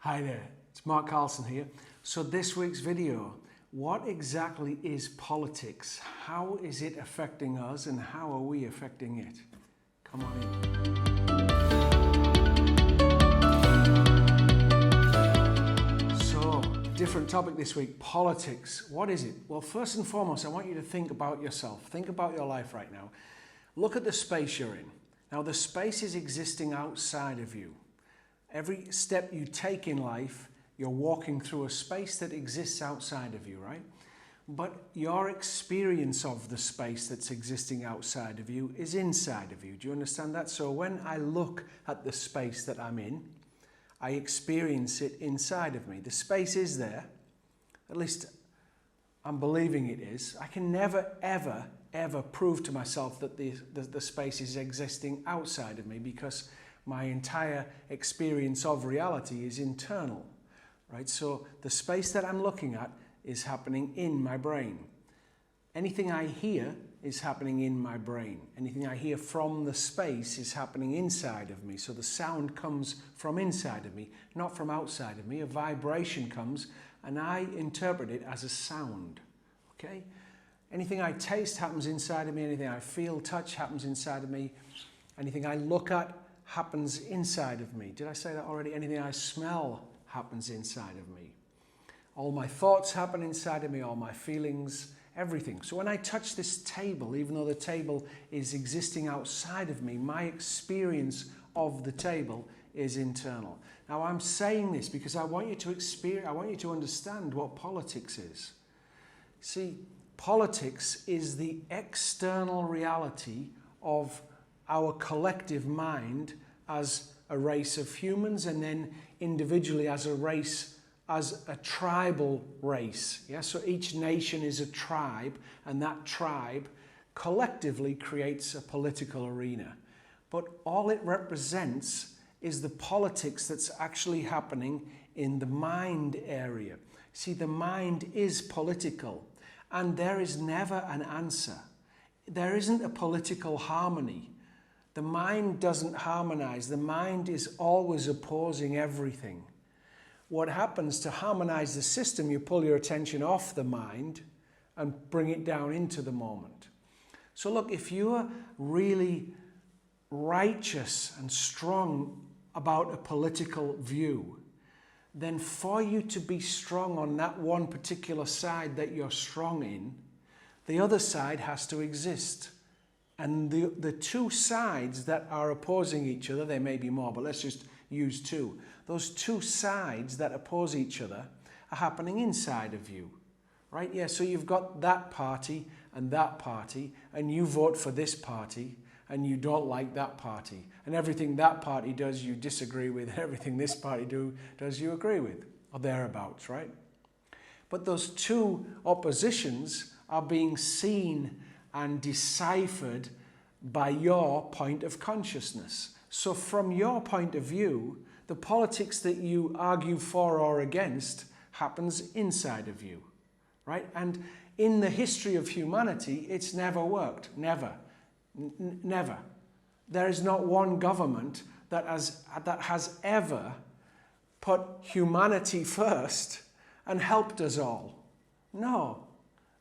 Hi there, it's Mark Carlson here. So this week's video, what exactly is politics? How is it affecting us and how are we affecting it? Come on in. So, different topic this week, politics. What is it? Well, first and foremost, I want you to think about yourself. Think about your life right now. Look at the space you're in. Now, the space is existing outside of you. Every step you take in life, you're walking through a space that exists outside of you, right? But your experience of the space that's existing outside of you is inside of you. Do you understand that? So when I look at the space that I'm in, I experience it inside of me. The space is there. At least I'm believing it is. I can never, ever prove to myself that the space is existing outside of me because my entire experience of reality is internal, right? So the space that I'm looking at is happening in my brain. Anything I hear is happening in my brain. Anything I hear from the space is happening inside of me. So the sound comes from inside of me, not from outside of me. A vibration comes and I interpret it as a sound, okay? Anything I taste happens inside of me. Anything I feel, touch happens inside of me. Anything I look at happens inside of me. Did I say that already? Anything I smell happens inside of me. All my thoughts happen inside of me, all my feelings, everything. So when I touch this table, even though the table is existing outside of me, my experience of the table is internal. Now I'm saying this because I want you to understand what politics is. See, politics is the external reality of our collective mind as a race of humans, and then individually as a race, as a tribal race. Yeah? So each nation is a tribe, and that tribe collectively creates a political arena. But all it represents is the politics that's actually happening in the mind area. See, the mind is political, and there is never an answer. There isn't a political harmony. The mind doesn't harmonize. The mind is always opposing everything. What happens to harmonize the system, you pull your attention off the mind and bring it down into the moment. So look, if you're really righteous and strong about a political view, then for you to be strong on that one particular side that you're strong in, the other side has to exist. And the two sides that are opposing each other, there may be more, but let's just use two. Those two sides that oppose each other are happening inside of you, right? Yeah, so you've got that party, and you vote for this party, and you don't like that party. And everything that party does, you disagree with, and everything this party does, you agree with, or thereabouts, right? But those two oppositions are being seen and deciphered by your point of consciousness. So from your point of view, the politics that you argue for or against happens inside of you, right? And in the history of humanity, it's never worked. Never. Never. There is not one government that has ever put humanity first and helped us all. No,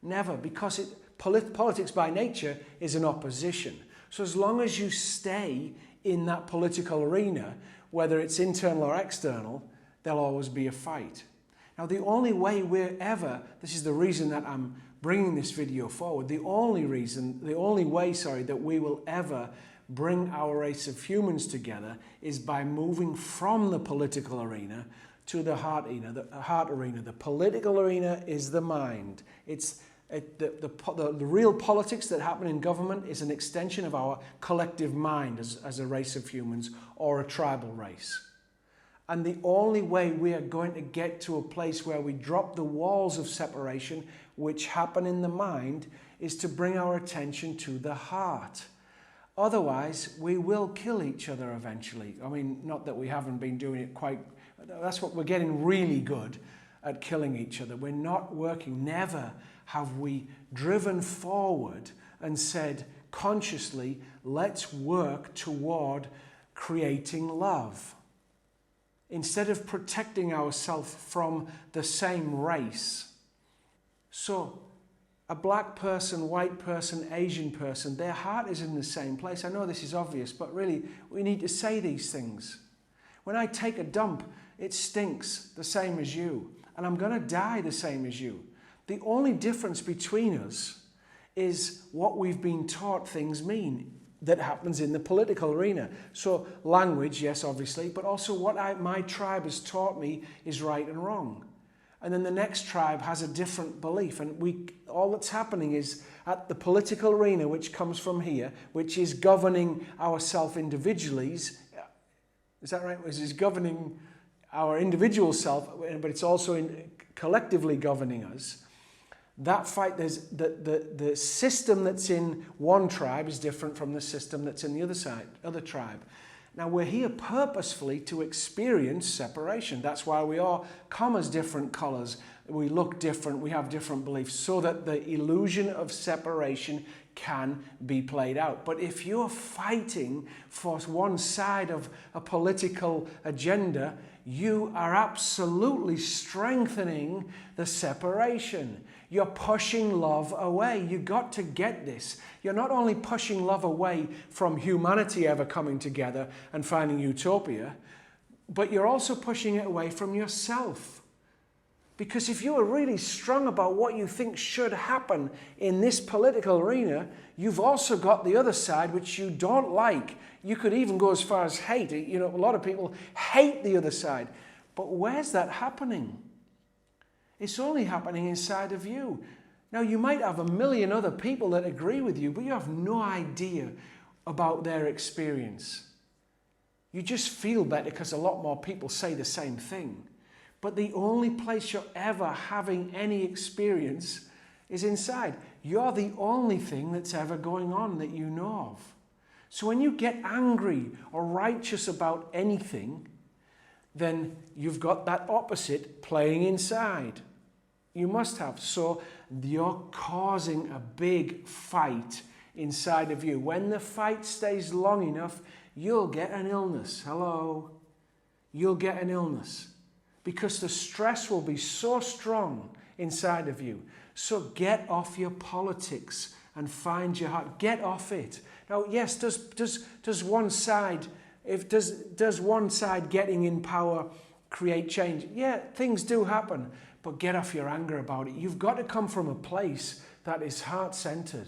never, because politics by nature is an opposition. So as long as you stay in that political arena, whether it's internal or external, there'll always be a fight. Now the only way this is the reason that I'm bringing this video forward, the only way that we will ever bring our race of humans together is by moving from the political arena to the heart arena. The political arena is the mind. The real politics that happen in government is an extension of our collective mind as a race of humans or a tribal race. And the only way we are going to get to a place where we drop the walls of separation which happen in the mind is to bring our attention to the heart. Otherwise, we will kill each other eventually. I mean, not that we haven't been doing it quite, that's what we're getting really good at, killing each other. We're not working, never have we driven forward and said consciously, let's work toward creating love. instead of protecting ourselves from the same race. So a black person, white person, Asian person, their heart is in the same place. I know this is obvious, but really we need to say these things. When I take a dump, it stinks the same as you, and I'm going to die the same as you. The only difference between us is what we've been taught things mean that happens in the political arena. So language, yes, obviously, but also what my tribe has taught me is right and wrong. And then the next tribe has a different belief. And all that's happening is at the political arena, which comes from here, which is governing ourselves individually. Is that right? Which is governing our individual self, but it's also collectively governing us. That fight, the system that's in one tribe is different from the system that's in the other tribe. Now, we're here purposefully to experience separation. That's why we all come as different colors. We look different. We have different beliefs so that the illusion of separation can be played out. But if you're fighting for one side of a political agenda, you are absolutely strengthening the separation. You're pushing love away. You've got to get this. You're not only pushing love away from humanity ever coming together and finding utopia, but you're also pushing it away from yourself. Because if you are really strong about what you think should happen in this political arena, you've also got the other side which you don't like. You could even go as far as hate. You know, a lot of people hate the other side. But where's that happening? It's only happening inside of you. Now, you might have a million other people that agree with you, but you have no idea about their experience. You just feel better because a lot more people say the same thing. But the only place you're ever having any experience is inside. You're the only thing that's ever going on that you know of. So when you get angry or righteous about anything, then you've got that opposite playing inside. You must have. So you're causing a big fight inside of you. When the fight stays long enough, you'll get an illness. Hello? You'll get an illness. Because the stress will be so strong inside of you. So get off your politics and find your heart. Get off it. Now, yes, does one side getting in power create change? Yeah, things do happen. But get off your anger about it. You've got to come from a place that is heart-centered.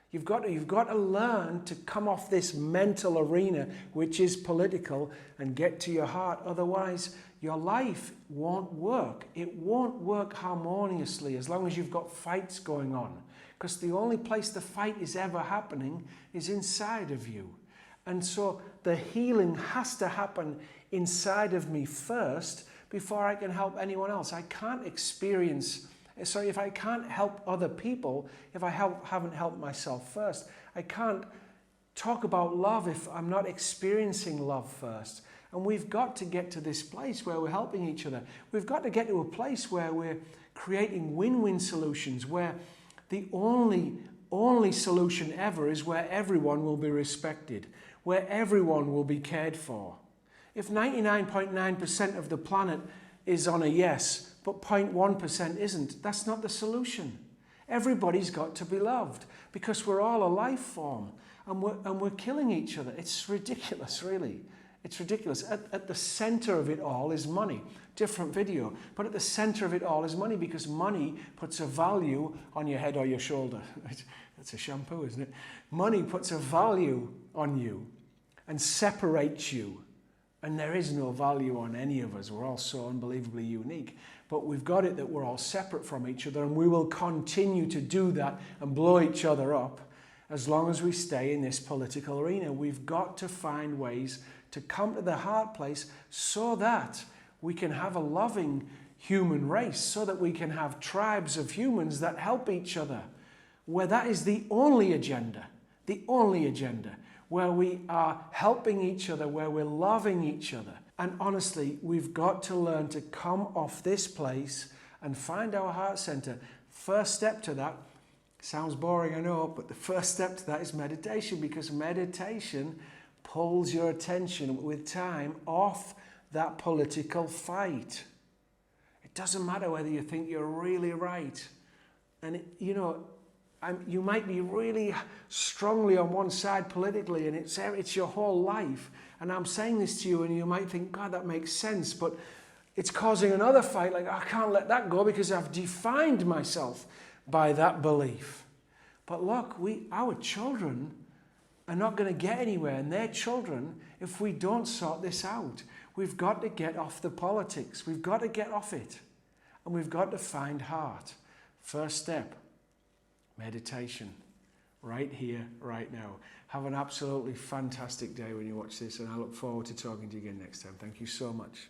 You've got to learn to come off this mental arena, which is political, and get to your heart. Otherwise, your life won't work. It won't work harmoniously as long as you've got fights going on. Because the only place the fight is ever happening is inside of you. And so the healing has to happen inside of me first before I can help anyone else. I can't if I can't help other people, if I haven't helped myself first, I can't talk about love if I'm not experiencing love first. And we've got to get to this place where we're helping each other. We've got to get to a place where we're creating win-win solutions, where the only solution ever is where everyone will be respected, where everyone will be cared for. If 99.9% of the planet is on a yes, but 0.1% isn't, that's not the solution. Everybody's got to be loved because we're all a life form and we're killing each other. It's ridiculous, really. It's ridiculous. At the center of it all is money. Different video. But at the center of it all is money because money puts a value on your head or your shoulder. That's a shampoo, isn't it? Money puts a value on you and separates you. And there is no value on any of us. We're all so unbelievably unique. But we've got it that we're all separate from each other, and we will continue to do that and blow each other up as long as we stay in this political arena. We've got to find ways to come to the heart place so that we can have a loving human race, so that we can have tribes of humans that help each other, where that is the only agenda, where we are helping each other, where we're loving each other. And honestly, we've got to learn to come off this place and find our heart center. First step to that, sounds boring, I know, but the first step to that is meditation, because meditation pulls your attention with time off that political fight. It doesn't matter whether you think you're really right. And, you might be really strongly on one side politically, and it's your whole life. And I'm saying this to you, and you might think, God, that makes sense. But it's causing another fight. Like, I can't let that go because I've defined myself by that belief. But look, our children are not going to get anywhere, and their children, if we don't sort this out. We've got to get off the politics. We've got to get off it. And we've got to find heart. First step, meditation. Right here, right now. Have an absolutely fantastic day when you watch this, and I look forward to talking to you again next time. Thank you so much.